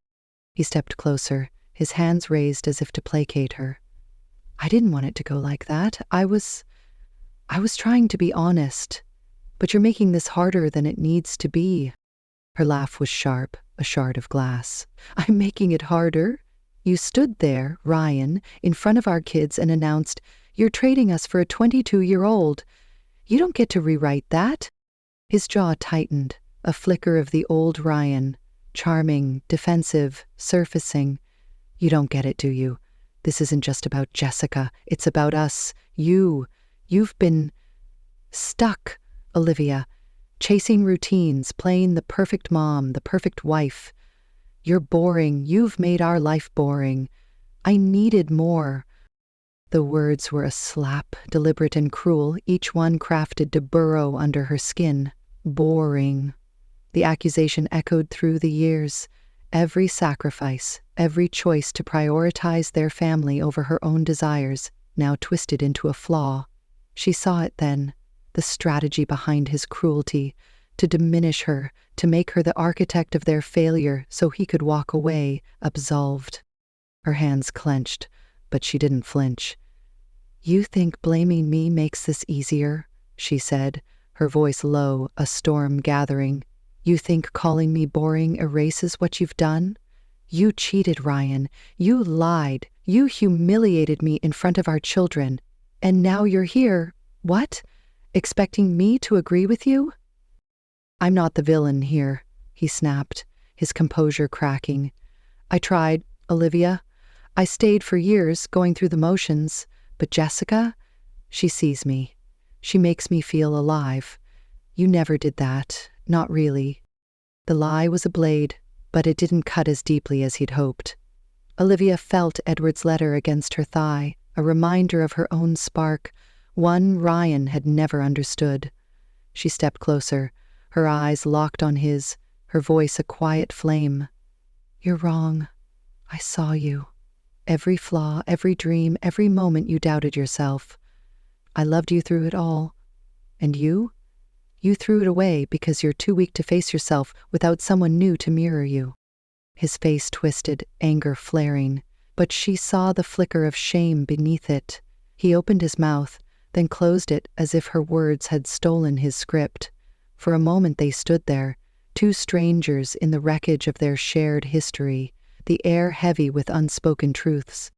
He stepped closer, his hands raised as if to placate her. "I didn't want it to go like that. I was trying to be honest, but you're making this harder than it needs to be." Her laugh was sharp, a shard of glass. "I'm making it harder? You stood there, Ryan, in front of our kids and announced, 'You're trading us for a 22-year-old. You don't get to rewrite that.'" His jaw tightened, a flicker of the old Ryan, charming, defensive, surfacing. "You don't get it, do you? This isn't just about Jessica. It's about us. You've been stuck, Olivia, chasing routines, playing the perfect mom, the perfect wife. You're boring. You've made our life boring. I needed more." The words were a slap, deliberate and cruel, each one crafted to burrow under her skin. Boring. The accusation echoed through the years. Every sacrifice, every choice to prioritize their family over her own desires, now twisted into a flaw. She saw it then, the strategy behind his cruelty, to diminish her, to make her the architect of their failure so he could walk away, absolved. Her hands clenched, but she didn't flinch. "You think blaming me makes this easier?" she said, her voice low, a storm gathering. "You think calling me boring erases what you've done? You cheated, Ryan. You lied. You humiliated me in front of our children. And now you're here. What? Expecting me to agree with you? I'm not the villain here, he snapped, his composure cracking. I tried, Olivia. I stayed for years, going through the motions. But Jessica? She sees me. She makes me feel alive. You never did that. Not really. The lie was a blade, but it didn't cut as deeply as he'd hoped. Olivia felt Edward's letter against her thigh, a reminder of her own spark, one Ryan had never understood. She stepped closer, her eyes locked on his, her voice a quiet flame. You're wrong. I saw you. Every flaw, every dream, every moment you doubted yourself. I loved you through it all. And you? You threw it away because you're too weak to face yourself without someone new to mirror you. His face twisted, anger flaring, but she saw the flicker of shame beneath it. He opened his mouth, then closed it as if her words had stolen his script. For a moment they stood there, two strangers in the wreckage of their shared history, the air heavy with unspoken truths.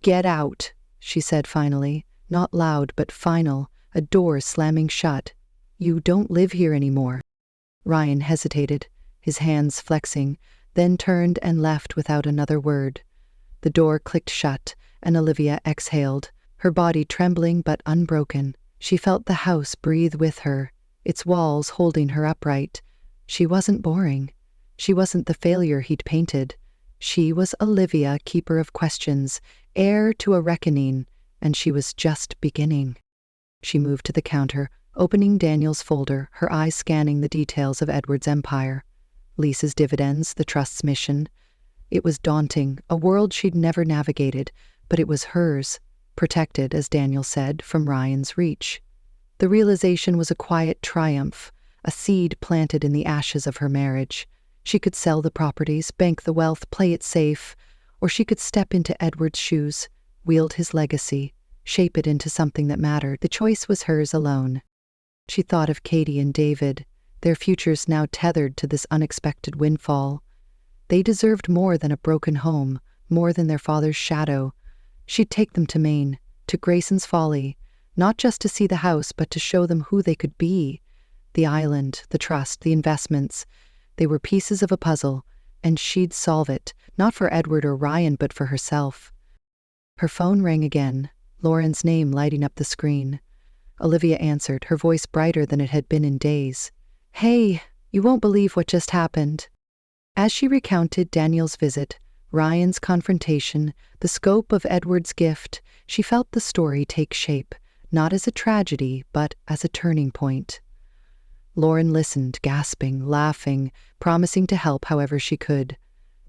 Get out, she said finally, not loud but final, a door slamming shut. You don't live here anymore. Ryan hesitated, his hands flexing, then turned and left without another word. The door clicked shut, and Olivia exhaled, her body trembling but unbroken. She felt the house breathe with her, its walls holding her upright. She wasn't boring. She wasn't the failure he'd painted. She was Olivia, keeper of questions, heir to a reckoning, and she was just beginning. She moved to the counter, opening Daniel's folder, her eyes scanning the details of Edward's empire. Lisa's dividends, the trust's mission. It was daunting, a world she'd never navigated, but it was hers, protected, as Daniel said, from Ryan's reach. The realization was a quiet triumph, a seed planted in the ashes of her marriage. She could sell the properties, bank the wealth, play it safe, or she could step into Edward's shoes, wield his legacy, shape it into something that mattered. The choice was hers alone. She thought of Katie and David, their futures now tethered to this unexpected windfall. They deserved more than a broken home, more than their father's shadow. She'd take them to Maine, to Grayson's Folly, not just to see the house, but to show them who they could be. The island, the trust, the investments, they were pieces of a puzzle, and she'd solve it, not for Edward or Ryan, but for herself. Her phone rang again, Lauren's name lighting up the screen. Olivia answered, her voice brighter than it had been in days. Hey, you won't believe what just happened. As she recounted Daniel's visit, Ryan's confrontation, the scope of Edward's gift, she felt the story take shape, not as a tragedy, but as a turning point. Lauren listened, gasping, laughing, promising to help however she could.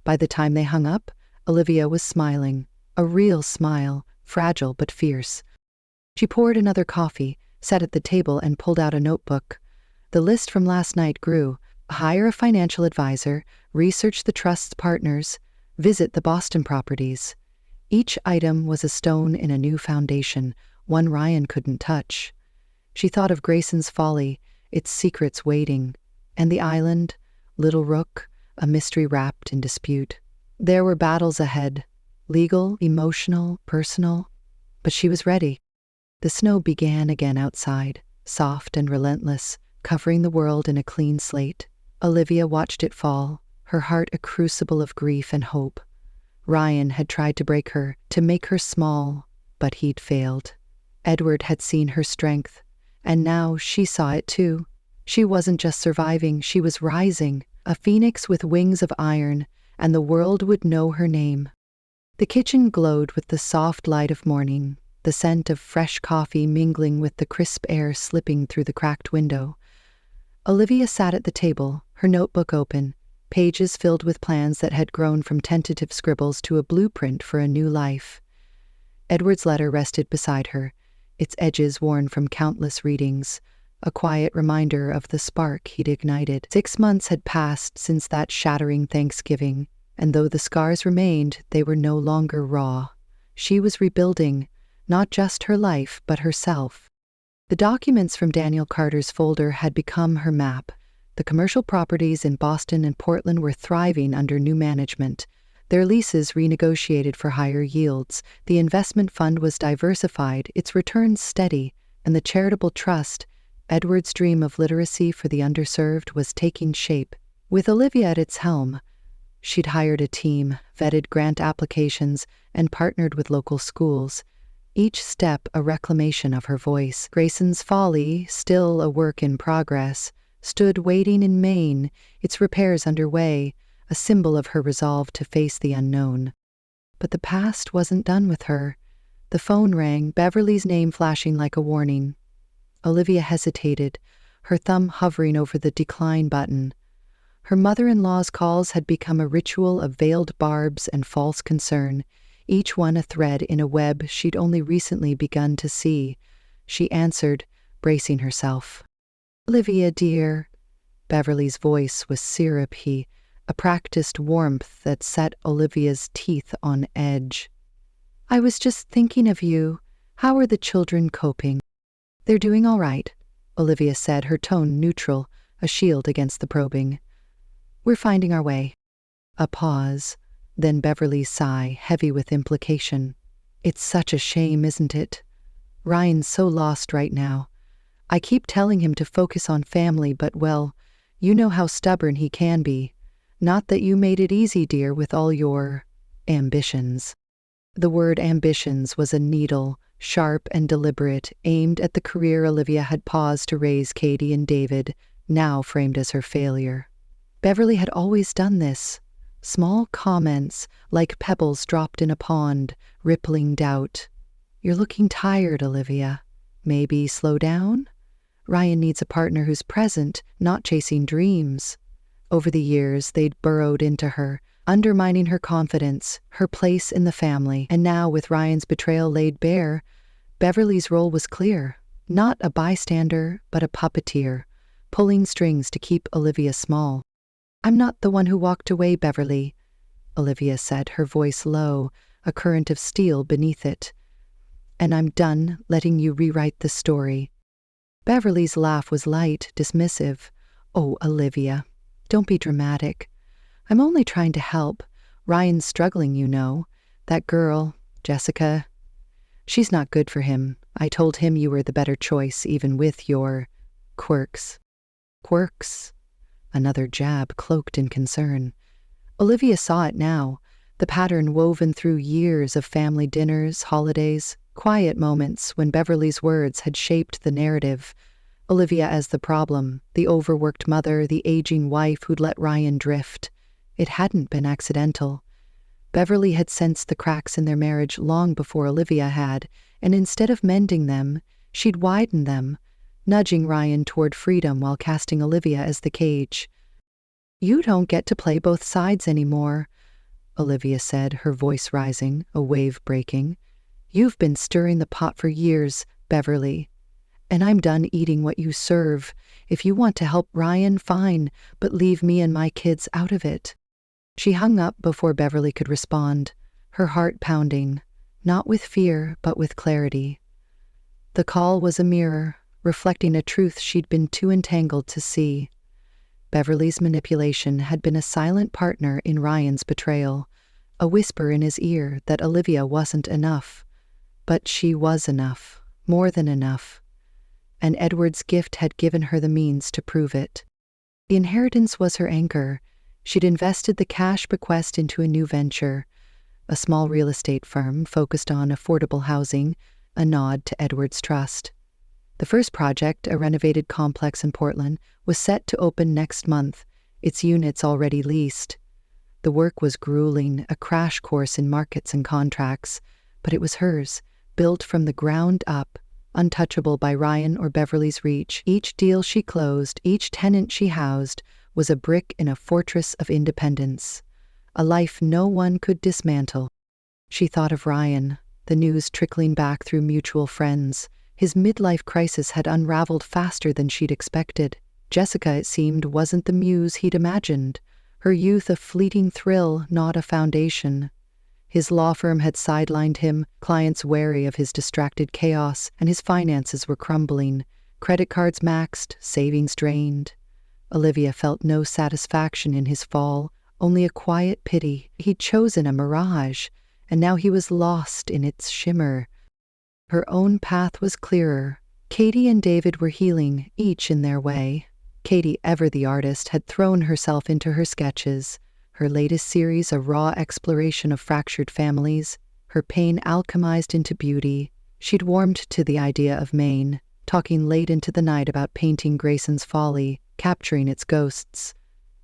By the time they hung up, Olivia was smiling, a real smile, fragile but fierce. She poured another coffee, sat at the table, and pulled out a notebook. The list from last night grew: hire a financial advisor, research the trust's partners, visit the Boston properties. Each item was a stone in a new foundation, one Ryan couldn't touch. She thought of Grayson's Folly, its secrets waiting, and the island, Little Rook, a mystery wrapped in dispute. There were battles ahead, legal, emotional, personal, but she was ready. The snow began again outside, soft and relentless, covering the world in a clean slate. Olivia watched it fall, her heart a crucible of grief and hope. Ryan had tried to break her, to make her small, but he'd failed. Edward had seen her strength, and now she saw it too. She wasn't just surviving, she was rising, a phoenix with wings of iron, and the world would know her name. The kitchen glowed with the soft light of morning, the scent of fresh coffee mingling with the crisp air slipping through the cracked window. Olivia sat at the table, her notebook open, pages filled with plans that had grown from tentative scribbles to a blueprint for a new life. Edward's letter rested beside her, its edges worn from countless readings, a quiet reminder of the spark he'd ignited. 6 months had passed since that shattering Thanksgiving, and though the scars remained, they were no longer raw. She was rebuilding, not just her life, but herself. The documents from Daniel Carter's folder had become her map. The commercial properties in Boston and Portland were thriving under new management. Their leases renegotiated for higher yields, the investment fund was diversified, its returns steady, and the charitable trust, Edward's dream of literacy for the underserved, was taking shape. With Olivia at its helm, she'd hired a team, vetted grant applications, and partnered with local schools, each step a reclamation of her voice. Grayson's Folly, still a work in progress, stood waiting in Maine, its repairs underway, a symbol of her resolve to face the unknown. But the past wasn't done with her. The phone rang, Beverly's name flashing like a warning. Olivia hesitated, her thumb hovering over the decline button. Her mother-in-law's calls had become a ritual of veiled barbs and false concern, each one a thread in a web she'd only recently begun to see. She answered, bracing herself. "Olivia, dear." Beverly's voice was syrupy, a practiced warmth that set Olivia's teeth on edge. "I was just thinking of you. How are the children coping?" "They're doing all right," Olivia said, her tone neutral, a shield against the probing. "We're finding our way." A pause, then Beverly's sigh, heavy with implication. "It's such a shame, isn't it? Ryan's so lost right now. I keep telling him to focus on family, but well, you know how stubborn he can be. Not that you made it easy, dear, with all your ambitions." The word ambitions was a needle, sharp and deliberate, aimed at the career Olivia had paused to raise Katie and David, now framed as her failure. Beverly had always done this. Small comments, like pebbles dropped in a pond, rippling doubt. "You're looking tired, Olivia. Maybe slow down? Ryan needs a partner who's present, not chasing dreams." Over the years, they'd burrowed into her, undermining her confidence, her place in the family, and now, with Ryan's betrayal laid bare, Beverly's role was clear. Not a bystander, but a puppeteer, pulling strings to keep Olivia small. "I'm not the one who walked away, Beverly," Olivia said, her voice low, a current of steel beneath it. "And I'm done letting you rewrite the story." Beverly's laugh was light, dismissive. "Oh, Olivia, don't be dramatic. I'm only trying to help. Ryan's struggling, you know. That girl, Jessica, she's not good for him. I told him you were the better choice, even with your quirks." "Quirks?" Another jab cloaked in concern. Olivia saw it now, the pattern woven through years of family dinners, holidays, quiet moments when Beverly's words had shaped the narrative. Olivia as the problem, the overworked mother, the aging wife who'd let Ryan drift. It hadn't been accidental. Beverly had sensed the cracks in their marriage long before Olivia had, and instead of mending them, she'd widened them, nudging Ryan toward freedom while casting Olivia as the cage. "You don't get to play both sides anymore," Olivia said, her voice rising, a wave breaking. "You've been stirring the pot for years, Beverly. And I'm done eating what you serve. If you want to help Ryan, fine, but leave me and my kids out of it." She hung up before Beverly could respond, her heart pounding, not with fear, but with clarity. The call was a mirror, reflecting a truth she'd been too entangled to see. Beverly's manipulation had been a silent partner in Ryan's betrayal, a whisper in his ear that Olivia wasn't enough. But she was enough, more than enough. And Edward's gift had given her the means to prove it. The inheritance was her anchor. She'd invested the cash bequest into a new venture, a small real estate firm focused on affordable housing, a nod to Edward's trust. The first project, a renovated complex in Portland, was set to open next month, its units already leased. The work was grueling, a crash course in markets and contracts, but it was hers, built from the ground up, untouchable by Ryan or Beverly's reach. Each deal she closed, each tenant she housed, was a brick in a fortress of independence, a life no one could dismantle. She thought of Ryan, the news trickling back through mutual friends. His midlife crisis had unraveled faster than she'd expected. Jessica, it seemed, wasn't the muse he'd imagined, her youth a fleeting thrill, not a foundation. His law firm had sidelined him, clients wary of his distracted chaos, and his finances were crumbling, credit cards maxed, savings drained. Olivia felt no satisfaction in his fall, only a quiet pity. He'd chosen a mirage, and now he was lost in its shimmer. Her own path was clearer. Katie and David were healing, each in their way. Katie, ever the artist, had thrown herself into her sketches, her latest series a raw exploration of fractured families, her pain alchemized into beauty. She'd warmed to the idea of Maine, talking late into the night about painting Grayson's folly, capturing its ghosts.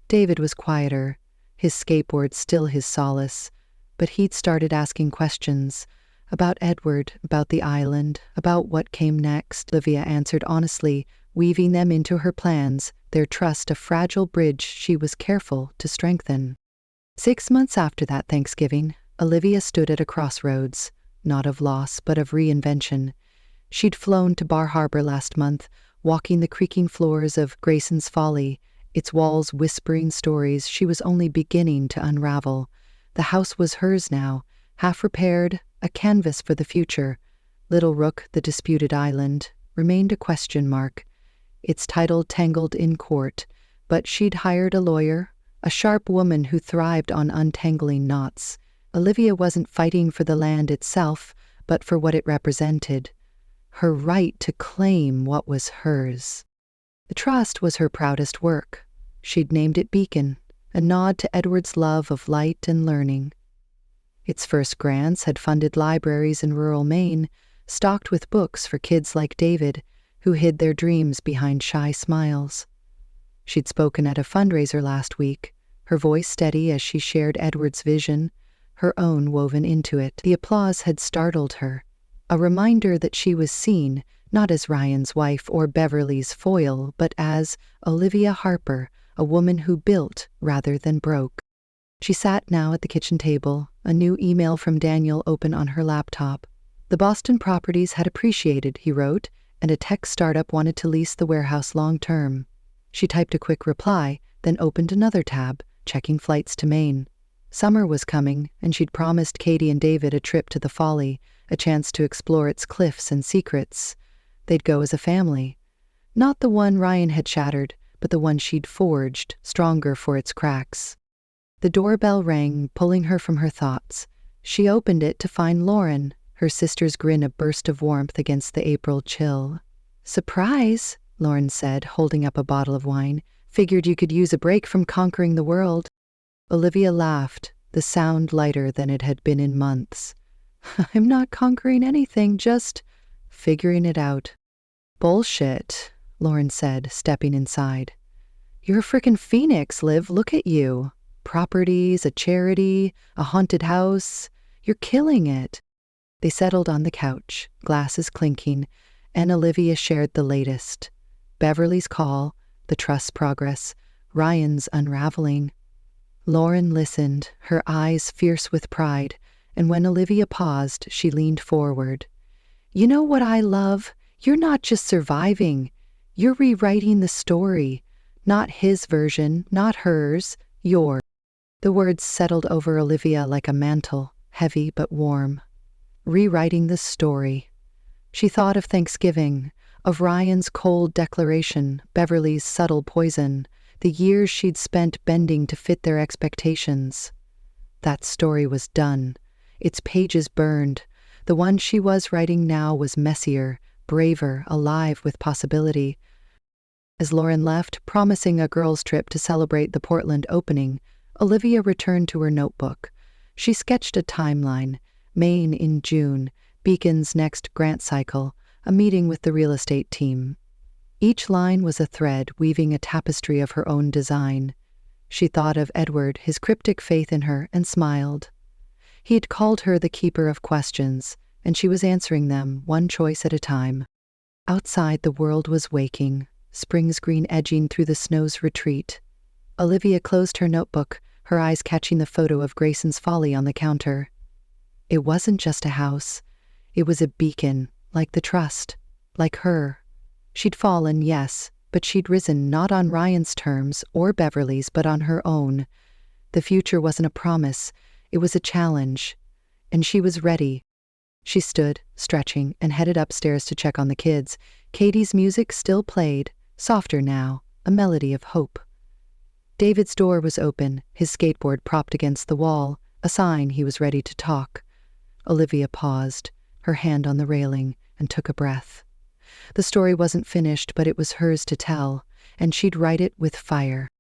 David was quieter, his skateboard still his solace, but he'd started asking questions about Edward, about the island, about what came next. Olivia answered honestly, weaving them into her plans, their trust a fragile bridge she was careful to strengthen. 6 months after that Thanksgiving, Olivia stood at a crossroads, not of loss but of reinvention. She'd flown to Bar Harbor last month, walking the creaking floors of Grayson's Folly, its walls whispering stories she was only beginning to unravel. The house was hers now, half repaired, a canvas for the future. Little Rook, the disputed island, remained a question mark, its title tangled in court, but she'd hired a lawyer, a sharp woman who thrived on untangling knots. Olivia wasn't fighting for the land itself, but for what it represented, her right to claim what was hers. The trust was her proudest work. She'd named it Beacon, a nod to Edward's love of light and learning. Its first grants had funded libraries in rural Maine, stocked with books for kids like David, who hid their dreams behind shy smiles. She'd spoken at a fundraiser last week, her voice steady as she shared Edward's vision, her own woven into it. The applause had startled her, a reminder that she was seen, not as Ryan's wife or Beverly's foil, but as Olivia Harper, a woman who built rather than broke. She sat now at the kitchen table, a new email from Daniel open on her laptop. The Boston properties had appreciated, he wrote, and a tech startup wanted to lease the warehouse long-term. She typed a quick reply, then opened another tab, checking flights to Maine. Summer was coming, and she'd promised Katie and David a trip to the Folly, a chance to explore its cliffs and secrets. They'd go as a family. Not the one Ryan had shattered, but the one she'd forged, stronger for its cracks. The doorbell rang, pulling her from her thoughts. She opened it to find Lauren, her sister's grin a burst of warmth against the April chill. "Surprise," Lauren said, holding up a bottle of wine. "Figured you could use a break from conquering the world." Olivia laughed, the sound lighter than it had been in months. "I'm not conquering anything, just figuring it out." "Bullshit," Lauren said, stepping inside. "You're a frickin' phoenix, Liv. Look at you. Properties, a charity, a haunted house. You're killing it." They settled on the couch, glasses clinking, and Olivia shared the latest. Beverly's call, the trust's progress, Ryan's unraveling. Lauren listened, her eyes fierce with pride, and when Olivia paused, she leaned forward. "You know what I love? You're not just surviving. You're rewriting the story. Not his version, not hers, yours." The words settled over Olivia like a mantle, heavy but warm. Rewriting the story. She thought of Thanksgiving, of Ryan's cold declaration, Beverly's subtle poison, the years she'd spent bending to fit their expectations. That story was done, its pages burned. The one she was writing now was messier, braver, alive with possibility. As Lauren left, promising a girls' trip to celebrate the Portland opening, Olivia returned to her notebook. She sketched a timeline: Maine in June, Beacon's next grant cycle, a meeting with the real estate team. Each line was a thread weaving a tapestry of her own design. She thought of Edward, his cryptic faith in her, and smiled. He had called her the keeper of questions, and she was answering them, one choice at a time. Outside, the world was waking, spring's green edging through the snow's retreat. Olivia closed her notebook, her eyes catching the photo of Grayson's Folly on the counter. It wasn't just a house. It was a beacon, like the trust, like her. She'd fallen, yes, but she'd risen not on Ryan's terms or Beverly's, but on her own. The future wasn't a promise, it was a challenge. And she was ready. She stood, stretching, and headed upstairs to check on the kids. Katie's music still played, softer now, a melody of hope. David's door was open, his skateboard propped against the wall, a sign he was ready to talk. Olivia paused, her hand on the railing, and took a breath. The story wasn't finished, but it was hers to tell, and she'd write it with fire.